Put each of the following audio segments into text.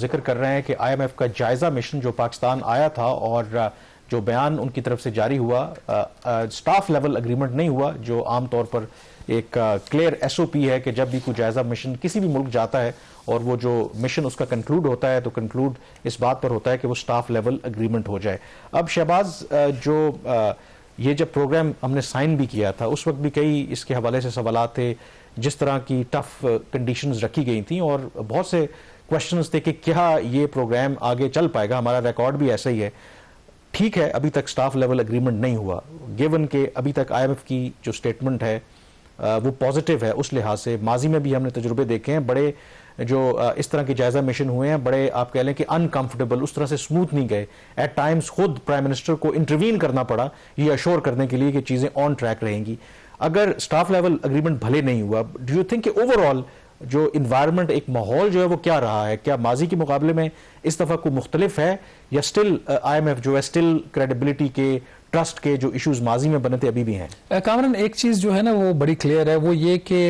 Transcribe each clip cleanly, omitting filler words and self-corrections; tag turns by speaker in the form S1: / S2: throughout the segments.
S1: जिक्र कर रहे हैं कि IMF का जायजा मिशन जो पाकिस्तान आया था और जो बयान उनकी तरफ से जारी हुआ, स्टाफ लेवल एग्रीमेंट नहीं हुआ, जो आमतौर पर एक क्लियर SOP है कि जब भी कोई जायजा मिशन किसी भी मुल्क जाता है और वो जो मिशन उसका कंक्लूड होता है तो कंक्लूड इस बात पर होता है कि वो स्टाफ लेवल एग्रीमेंट हो जाए। अब शहबाज, जो ये जब प्रोग्राम हमने साइन भी किया था उस वक्त भी कई इसके हवाले से सवालात थे, जिस तरह की टफ कंडीशंस रखी गई थी और बहुत से क्वेश्चंस थे कि क्या ये प्रोग्राम आगे चल पाएगा। हमारा रिकॉर्ड भी ऐसा ही है। ठीक है, अभी तक स्टाफ लेवल एग्रीमेंट नहीं हुआ, गिवन के अभी तक IMF की जो स्टेटमेंट है वो पॉजिटिव है उस लिहाज से। माजी में भी हमने तजुर्बे देखे हैं, बड़े जो इस तरह के जायजा मिशन हुए हैं, बड़े आप कह लें कि अनकंफर्टेबल, उस तरह से स्मूथ नहीं गए। एट टाइम्स खुद प्राइम मिनिस्टर को इंटरवीन करना पड़ा ये अश्योर करने के लिए कि चीजें ऑन ट्रैक रहेंगी। अगर स्टाफ लेवल एग्रीमेंट भले नहीं हुआ, डू यू थिंक कि ओवरऑल जो इन्वायरमेंट, एक माहौल जो है वो क्या रहा है? क्या माजी के मुकाबले में इस दफा कोई मुख्तलिफ है या स्टिल IMF जो है स्टिल क्रेडिबिलिटी के, ट्रस्ट के जो इश्यूज माजी में बने थे अभी भी हैं?
S2: कामरान, एक चीज जो है ना वो बड़ी क्लियर है, वो ये कि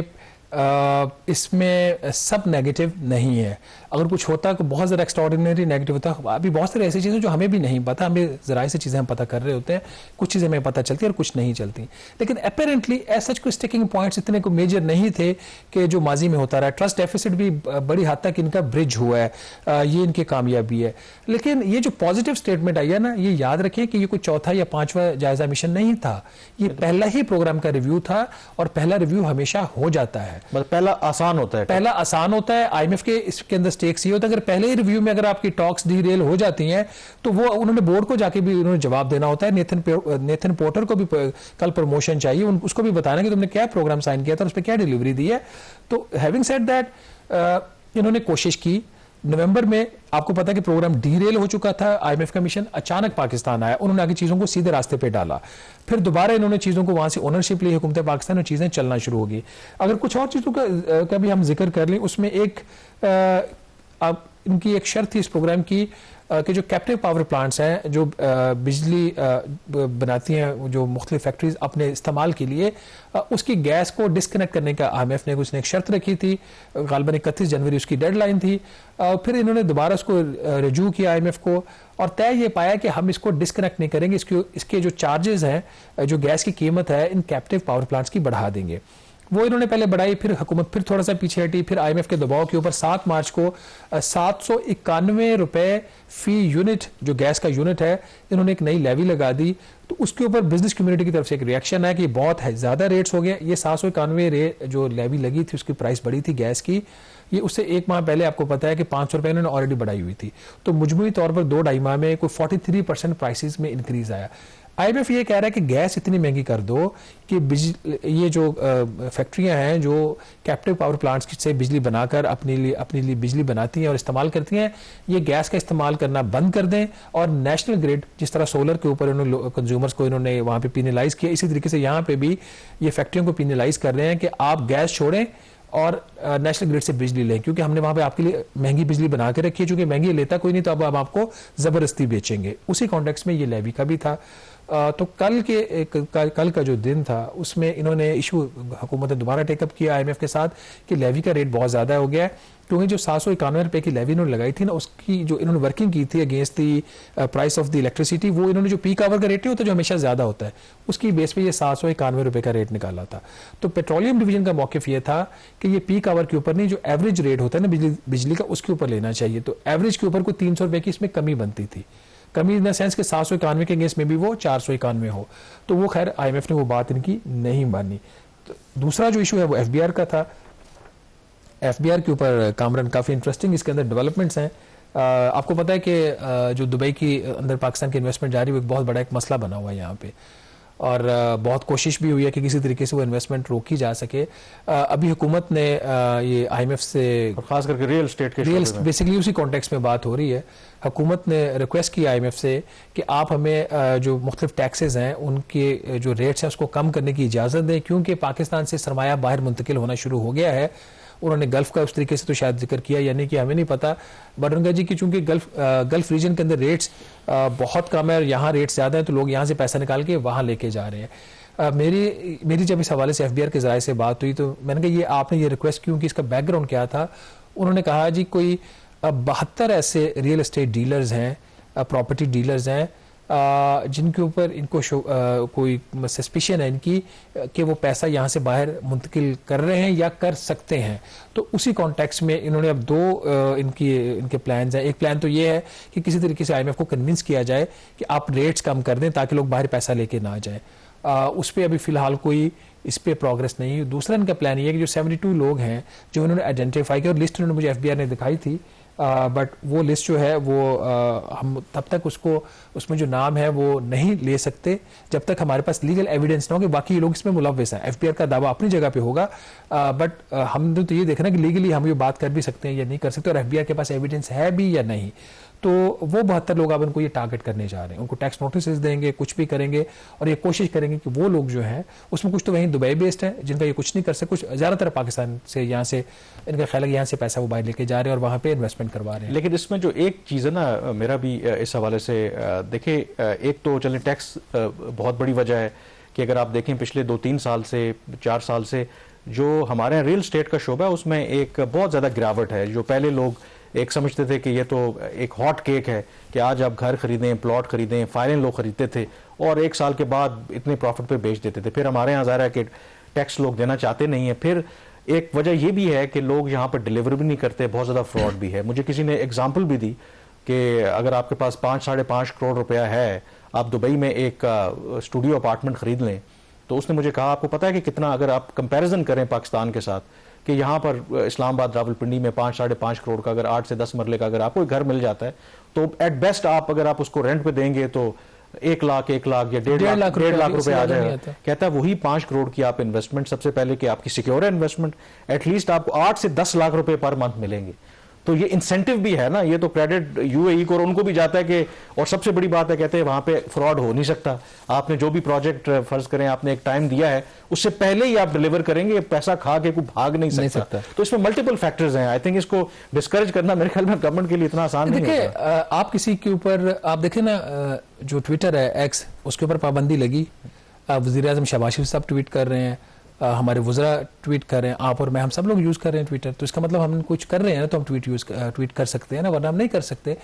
S2: इसमें सब नेगेटिव नहीं है। अगर कुछ होता तो बहुत ज़्यादा एक्स्ट्राऑर्डिनरी नेगेटिव होता। अभी बहुत सारी ऐसी चीज़ें जो हमें भी नहीं पता, हमें ज़राए से चीज़ें हम पता कर रहे होते हैं, कुछ चीज़ें हमें पता चलती हैं और कुछ नहीं चलती। लेकिन अपेरेंटली ऐसा कोई स्टिकिंग पॉइंट्स इतने को मेजर नहीं थे कि जो माजी में होता रहा। ट्रस्ट डेफिसिट भी बड़ी हद तक इनका ब्रिज हुआ है, ये इनकी कामयाबी है। लेकिन ये जो पॉजिटिव स्टेटमेंट आई है ना, ये याद रखें कि ये कोई चौथा या पांचवा जायजा मिशन नहीं था, ये पहला ही प्रोग्राम का रिव्यू था और पहला रिव्यू हमेशा हो जाता है।
S1: पहला आसान होता है,
S2: पहला आसान होता है। IMF के इसके अंदर स्टेक्स ये होता है, अगर पहले ही रिव्यू में अगर आपकी टॉक्स डीरेल हो जाती हैं तो वो उन्होंने बोर्ड को जाके भी उन्होंने जवाब देना होता है। नेथन पोर्टर को भी कल प्रमोशन चाहिए, उसको भी बताना कि तुमने क्या प्रोग्राम साइन किया था और उस पर क्या डिलीवरी दी है। तो हैविंग सेड दैट, इन्होंने कोशिश की। नवंबर में आपको पता है कि प्रोग्राम डीरेल हो चुका था, IMF का मिशन अचानक पाकिस्तान आया, उन्होंने आगे चीज़ों को सीधे रास्ते पे डाला। फिर दोबारा इन्होंने चीज़ों को वहाँ से ओनरशिप ली, हुकूमत पाकिस्तान में चीज़ें चलना शुरू होगी। अगर कुछ और चीज़ों का भी हम जिक्र कर लें, उसमें एक इनकी एक शर्त थी इस प्रोग्राम की कि जो कैप्टिव पावर प्लांट्स हैं, जो बिजली बनाती हैं, जो मुख्तलिफ फैक्ट्रीज अपने इस्तेमाल के लिए, उसकी गैस को डिस्कनेक्ट करने का IMF ने उसने एक शर्त रखी थी। गालिबन 31 जनवरी उसकी डेडलाइन थी। फिर इन्होंने दोबारा उसको रिव्यू किया IMF को और तय ये पाया कि हम इसको डिस्कनेक्ट नहीं करेंगे, इसके जो चार्जेस हैं, जो गैस की कीमत है, इन कैप्टिव पावर प्लांट्स की बढ़ा देंगे। वो इन्होंने पहले बढ़ाई, फिर हुकूमत फिर थोड़ा सा पीछे हटी, फिर IMF के दबाव के ऊपर 7 मार्च को 791 रुपए फी यूनिट, जो गैस का यूनिट है, इन्होंने एक नई लेवी लगा दी। तो उसके ऊपर बिजनेस कम्युनिटी की तरफ से एक रिएक्शन है कि बहुत है ज़्यादा रेट्स हो गए। ये 791 जो लेवी लगी थी, उसकी प्राइस बढ़ी थी गैस की, ये उससे एक माह पहले आपको पता है कि 500 रुपये इन्होंने ऑलरेडी बढ़ाई हुई थी। तो मुजमूई तौर पर 2-2.5 माह में कोई 43% प्राइसेस में इंक्रीज आया। IMF ये कह रहा है कि गैस इतनी महंगी कर दो कि ये जो फैक्ट्रियां हैं जो कैप्टिव पावर प्लांट्स से बिजली बनाकर अपने लिए बिजली बनाती हैं और इस्तेमाल करती हैं, ये गैस का इस्तेमाल करना बंद कर दें। और नेशनल ग्रिड, जिस तरह सोलर के ऊपर इन्होंने कंज्यूमर्स को इन्होंने वहाँ पे पीनलाइज किया, इसी तरीके से यहाँ पे भी ये फैक्ट्रियों को पीनलाइज कर रहे हैं कि आप गैस छोड़ें और नेशनल ग्रिड से बिजली लें, क्योंकि हमने वहाँ पे आपके लिए महंगी बिजली बना के रखी है। चूंकि महंगी लेता कोई नहीं, तो अब हम आपको ज़बरदस्ती बेचेंगे। उसी कॉन्टेक्स्ट में ये लेवी का भी था। तो कल का जो दिन था उसमें इन्होंने इशू हुकूमत ने दोबारा टेकअप किया IMF के साथ कि लेवी का रेट बहुत ज़्यादा हो गया है, क्योंकि जो 791 रुपये की लेवी इन्होंने लगाई थी ना, उसकी जो इन्होंने वर्किंग की थी against the price of the electricity, वो इन्होंने जो पीक आवर का रेट नहीं होता जो हमेशा ज़्यादा होता है, उसकी बेस पे ये 791 रुपये का रेट निकाला था। तो पेट्रोलियम डिवीजन का मौक़िफ़ ये था कि ये पीक आवर के ऊपर नहीं, जो एवरेज रेट होता है ना बिजली का, उसके ऊपर लेना चाहिए। तो एवरेज के ऊपर कोई 300 रुपये की इसमें कमी बनती थी। कमी इन द सेंस के 791 के अगेंस्ट में भी वो 491 हो। तो वो खैर IMF ने वो बात इनकी नहीं मानी। तो दूसरा जो इशू है वो FBR का था। FBR के ऊपर कामरान काफ़ी इंटरेस्टिंग इसके अंदर डेवलपमेंट्स हैं। आपको पता है कि जो दुबई की अंदर पाकिस्तान की इन्वेस्टमेंट जारी, वो एक बहुत बड़ा एक मसला बना हुआ है यहाँ पे, और बहुत कोशिश भी हुई है कि किसी तरीके से वो इन्वेस्टमेंट रोकी जा सके। अभी हुकूमत ने ये IMF से,
S1: खास करके रियल स्टेट के
S2: बेसिकली उसी कॉन्टेक्स्ट में बात हो रही है, हुकूमत ने रिक्वेस्ट की IMF से कि आप हमें जो मुख्तलिफ टैक्सेस हैं उनके जो रेट्स हैं उसको कम करने की इजाज़त दें, क्योंकि पाकिस्तान से सरमाया बाहर मुंतकिल होना शुरू हो गया है। उन्होंने गल्फ का उस तरीके से तो शायद जिक्र किया, यानी कि हमें नहीं पता, बट उनका जी कि चूंकि गल्फ रीजन के अंदर रेट्स बहुत कम है और यहाँ रेट्स ज़्यादा है, तो लोग यहाँ से पैसा निकाल के वहाँ लेके जा रहे हैं। मेरी जब इस हवाले से FBR के ज़राए से बात हुई तो मैंने कहा ये आपने ये रिक्वेस्ट क्यों की, इसका बैकग्राउंड क्या था। उन्होंने कहा जी कोई 72 ऐसे रियल एस्टेट डीलर्स हैं, प्रॉपर्टी डीलर्स हैं जिनके ऊपर इनको कोई सस्पिशन है इनकी कि वो पैसा यहाँ से बाहर मुंतकिल कर रहे हैं या कर सकते हैं। तो उसी कॉन्टेक्स्ट में इन्होंने अब दो इनके प्लान्स हैं। एक प्लान तो ये है कि किसी तरीके से IMF को कन्विंस किया जाए कि आप रेट्स कम कर दें ताकि लोग बाहर पैसा लेके ना जाए। उस पर अभी फिलहाल कोई इस पर प्रोग्रेस नहीं है। दूसरा इनका प्लान ये है कि जो 72 लोग हैं जो इन्होंने आइडेंटिफाई किया, और लिस्ट इन्होंने मुझे FBI ने दिखाई थी, बट वो लिस्ट जो है वो हम तब तक उसमें जो नाम है वो नहीं ले सकते जब तक हमारे पास लीगल एविडेंस ना हो कि बाकी लोग इसमें मुलव्वस हैं। FBI का दावा अपनी जगह पे होगा, बट हमने तो ये देखना कि लीगली हम ये बात कर भी सकते हैं या नहीं कर सकते, और FBI के पास एविडेंस है भी या नहीं। तो वो 72 लोग अब उनको ये टारगेट करने जा रहे हैं, उनको टैक्स नोटिस देंगे, कुछ भी करेंगे, और ये कोशिश करेंगे कि वो लोग जो हैं उसमें कुछ तो वहीं दुबई बेस्ड है जिनका ये कुछ नहीं कर सकते, कुछ ज़्यादातर पाकिस्तान से यहाँ से इनका ख्याल है कि यहाँ से पैसा वो बाहर लेके जा रहे हैं और वहाँ पे इन्वेस्टमेंट करवा रहे हैं।
S1: लेकिन इसमें जो एक चीज़ है ना, मेरा भी इस हवाले से देखिए, एक तो चलें टैक्स बहुत बड़ी वजह है कि अगर आप देखें पिछले 2-3 साल से 4 साल से जो हमारे यहाँ रियल स्टेट का शोबा है उसमें एक बहुत ज़्यादा गिरावट है। जो पहले लोग एक समझते थे कि ये तो एक हॉट केक है कि आज आप घर खरीदें, प्लॉट खरीदें, फाइलें लोग खरीदते थे और 1 साल के बाद इतने प्रॉफिट पे बेच देते थे। फिर हमारे यहाँ ज़ाहिर है कि टैक्स लोग देना चाहते नहीं है। फिर एक वजह ये भी है कि लोग यहाँ पर डिलीवर भी नहीं करते, बहुत ज़्यादा फ्रॉड भी है। मुझे किसी ने एग्जाम्पल भी दी कि अगर आपके पास 5-5.5 करोड़ रुपया है, आप दुबई में एक स्टूडियो अपार्टमेंट खरीद लें, तो उसने मुझे कहा आपको पता है कि कितना, अगर आप कंपैरिजन करें पाकिस्तान के साथ, कि यहाँ पर इस्लामाबाद रावलपिंडी में 5-5.5 करोड़ का अगर 8 से 10 मरले का अगर आपको घर मिल जाता है तो एट बेस्ट आप अगर आप उसको रेंट पे देंगे तो 1 लाख या 1.5 लाख रुपए आ जाएगा। कहता है वही 5 करोड़ की आप इन्वेस्टमेंट, सबसे पहले कि आपकी सिक्योर है इन्वेस्टमेंट, एटलीस्ट आपको 8 से 10 लाख रुपए पर मंथ मिलेंगे। तो ये इंसेंटिव भी है ना, ये तो क्रेडिट UAE को और उनको भी जाता है कि, और सबसे बड़ी बात है कहते हैं वहां पे फ्रॉड हो नहीं सकता। आपने जो भी प्रोजेक्ट फर्ज करें आपने एक टाइम दिया है उससे पहले ही आप डिलीवर करेंगे, पैसा खा के कोई भाग नहीं सकता। तो इसमें मल्टीपल फैक्टर्स हैं। आई थिंक इसको डिस्करेज करना मेरे ख्याल में गवर्नमेंट के लिए इतना आसान नहीं है।
S2: आप किसी के ऊपर आप देखें ना, जो ट्विटर है X, उसके ऊपर पाबंदी लगी, वज़ीर-ए-आज़म शहबाज शरीफ साहब ट्वीट कर रहे हैं, हमारे वज़रा ट्वीट कर रहे हैं, आप और मैं, हम सब लोग यूज़ कर रहे हैं ट्विटर। तो इसका मतलब हम कुछ कर रहे हैं ना, तो हम ट्वीट कर सकते हैं ना, वरना हम नहीं कर सकते।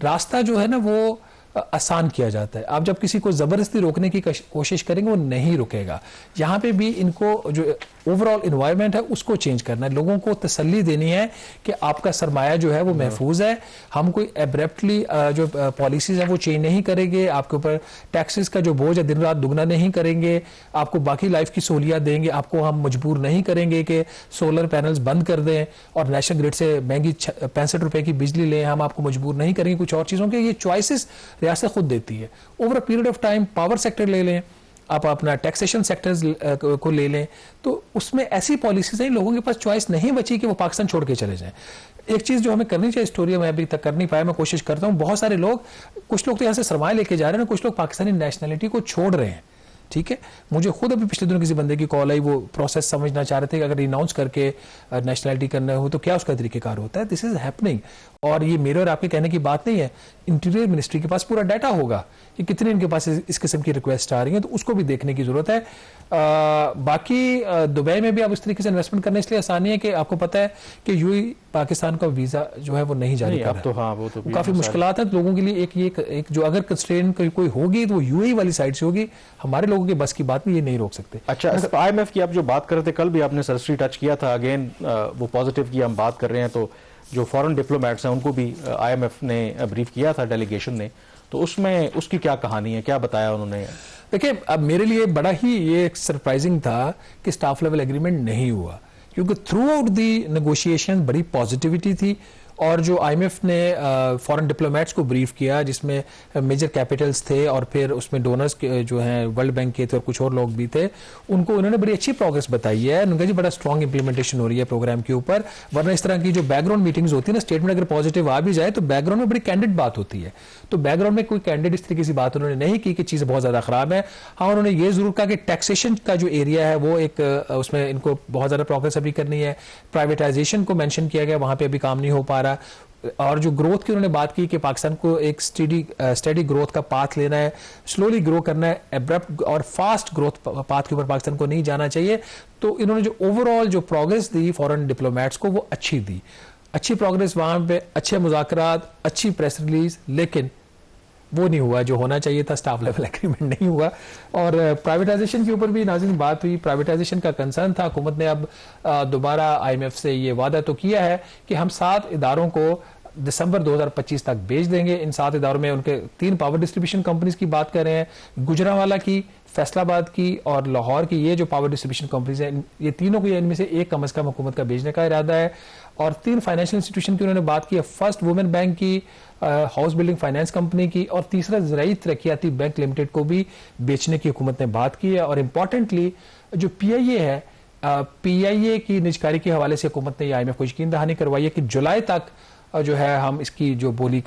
S2: रास्ता जो है ना वो आसान किया जाता है। आप जब किसी को ज़बरदस्ती रोकने की कोशिश करेंगे वो नहीं रुकेगा। यहाँ पे भी इनको जो ओवरऑल इन्वायरमेंट है उसको चेंज करना है, लोगों को तसल्ली देनी है कि आपका सरमाया जो है वो महफूज है। हम कोई एब्रप्टली जो पॉलिसीज है वो चेंज नहीं करेंगे, आपके ऊपर टैक्सेस का जो बोझ है दिन रात दुगना नहीं करेंगे, आपको बाकी लाइफ की सहूलियत देंगे, आपको हम मजबूर नहीं करेंगे कि सोलर पैनल्स बंद कर दें और नेशनल ग्रिड से महंगी 65 रुपए की बिजली लें, हम आपको मजबूर नहीं करेंगे कुछ और चीज़ों के। ये चॉइसेस रियासत खुद देती है। Over a period of time power sector ले लें, आप अपना टैक्सेशन सेक्टर्स को ले लें, तो उसमें ऐसी पॉलिसीज हैं लोगों के पास चॉइस नहीं बची कि वो पाकिस्तान छोड़ के चले जाएं। एक चीज़ जो हमें करनी चाहिए, स्टोरी मैं अभी तक कर नहीं पाया, मैं कोशिश करता हूँ। बहुत सारे लोग, कुछ लोग तो यहाँ से सरमाया लेके जा रहे हैं, कुछ लोग पाकिस्तानी नेशनलिटी को छोड़ रहे हैं। ठीक है, मुझे खुद अभी पिछले दिनों किसी बंदे की कॉल आई, वो प्रोसेस समझना चाह रहे थे कि अगर रिनाउंस करके नेशनलिटी करना हो तो क्या उसका तरीकेकार होता है। दिस इज हैपनिंग, और ये मेरे और आपके कहने की बात नहीं है। इंटीरियर मिनिस्ट्री के पास पूरा डाटा होगा कि कितने इनके पास इस किस्म की रिक्वेस्ट आ रही है, तो उसको भी देखने की जरूरत है। बाकी दुबई में भी आप इस तरीके से इन्वेस्टमेंट करने इसलिए आसानी है कि आपको पता है कि UAE पाकिस्तान का वीजा जो है वो नहीं जारी कर रहा है।
S1: तो हाँ, वो तो
S2: काफी मुश्किलात है लोगों के लिए। एक जो अगर कंस्ट्रेंट कोई होगी तो वो UAE वाली साइड से होगी, हमारे लोगों के बस की बात में ये नहीं रोक सकते।
S1: अच्छा, IMF की आप जो बात कर रहे थे, कल भी आपने सरसरी टच किया था, अगेन वो पॉजिटिव की हम बात कर रहे हैं, तो जो फॉरेन डिप्लोमेट्स हैं उनको भी IMF ने ब्रीफ किया था, डेलीगेशन ने, तो उसमें उसकी क्या कहानी है, क्या बताया उन्होंने?
S2: देखिए, अब मेरे लिए बड़ा ही ये सरप्राइजिंग था कि स्टाफ लेवल एग्रीमेंट नहीं हुआ, क्योंकि थ्रू आउट दी नेगोशिएशन बड़ी पॉजिटिविटी थी। और जो IMF ने फॉरेन डिप्लोमेट्स को ब्रीफ किया, जिसमें मेजर कैपिटल्स थे और फिर उसमें डोनर्स जो हैं वर्ल्ड बैंक के थे और कुछ और लोग भी थे, उनको उन्होंने बड़ी अच्छी प्रोग्रेस बताई है। उनका जी बड़ा स्ट्रॉन्ग इंप्लीमेंटेशन हो रही है प्रोग्राम के ऊपर। वरना इस तरह की जो बैकग्राउंड मीटिंग्स होती है ना, स्टेटमेंट अगर पॉजिटिव आ भी जाए तो बैकग्राउंड में बड़ी कैंडिड बात होती है। तो बैकग्राउंड में कोई कैंडिड इस तरीके की बात उन्होंने नहीं की कि चीज़ बहुत ज़्यादा खराब है। हाँ, उन्होंने ये जरूर कहा कि टैक्सेशन का जो एरिया है वो एक उसमें इनको बहुत ज़्यादा प्रोग्रेस अभी करनी है। प्राइवेटाइजेशन को मैंशन किया गया, वहाँ पर अभी काम नहीं हो पा रहा। और जो ग्रोथ की उन्होंने बात की कि पाकिस्तान को एक स्टेडी ग्रोथ का पाथ लेना है, स्लोली ग्रो करना है, एब्रप्ट और फास्ट ग्रोथ पाथ के ऊपर पाकिस्तान को नहीं जाना चाहिए। तो इन्होंने जो ओवरऑल जो प्रोग्रेस दी फॉरेन डिप्लोमेट्स को वो अच्छी दी। अच्छी प्रोग्रेस वहां पे, अच्छे मुज़ाकरात, अच्छी प्रेस रिलीज, लेकिन वो नहीं हुआ जो होना चाहिए था, स्टाफ लेवल एग्रीमेंट नहीं हुआ। और प्राइवेटाइजेशन के ऊपर भी नाज़रीन बात हुई, प्राइवेटाइजेशन का कंसर्न था। हुकूमत ने अब दोबारा IMF से ये वादा तो किया है कि हम 7 इदारों को दिसंबर 2025 तक बेच देंगे। इन 7 इदारों में उनके 3 पावर डिस्ट्रीब्यूशन कंपनीज की बात कर रहे हैं, गुजरांवाला की, फैसलाबाद की और लाहौर की। ये जो पावर डिस्ट्रीब्यूशन कंपनीज हैं, ये तीनों को, इनमें से एक कम अज कम हुकूमत का बेचने का इरादा है। और 3 फाइनेंशियल इंस्टीट्यूशन की उन्होंने बात की है, फर्स्ट वुमेन बैंक की, हाउस बिल्डिंग फाइनेंस कंपनी की, और तीसरा ज़राई तरक्याती बैंक लिमिटेड को भी बेचने की हुकूमत ने बात की है। और इंपॉर्टेंटली जो PIA है, PIA की निजकारी के हवाले से हुकूमत ने IMF को यकीन दहानी करवाई है कि जुलाई तक जो है हम इसकी जो बोली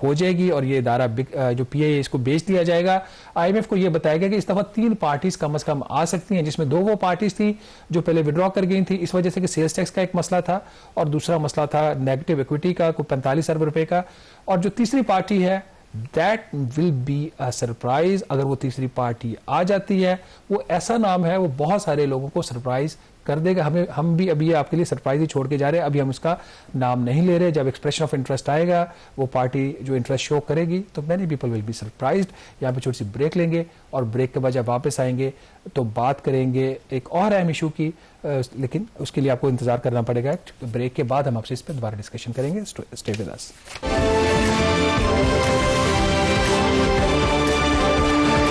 S2: हो जाएगी और ये इदारा जो PIA इसको बेच दिया जाएगा। IMF को ये बताया गया कि इस दफा 3 पार्टीज कम अज कम आ सकती हैं, जिसमें 2 वो पार्टीज थी जो पहले विड्रॉ कर गई थी इस वजह से कि सेल्स टैक्स का एक मसला था, और दूसरा मसला था नेगेटिव इक्विटी का, कोई 45 अरब रुपए का। और जो तीसरी पार्टी है, that will be a surprise. अगर वो तीसरी पार्टी आ जाती है, वो ऐसा नाम है, वो बहुत सारे लोगों को सरप्राइज कर देगा। हम भी अभी आपके लिए सरप्राइज ही छोड़ के जा रहे हैं, अभी हम उसका नाम नहीं ले रहे। जब एक्सप्रेशन ऑफ इंटरेस्ट आएगा, वो पार्टी जो इंटरेस्ट शो करेगी, तो many people will be surprised. यहाँ पे छोटी सी ब्रेक लेंगे और ब्रेक के बाद जब वापस आएंगे तो बात करेंगे एक और अहम इशू की, लेकिन उसके लिए आपको इंतजार करना पड़ेगा। ब्रेक के बाद हम आपसे इस पर दोबारा डिस्कशन करेंगे। Stay with us.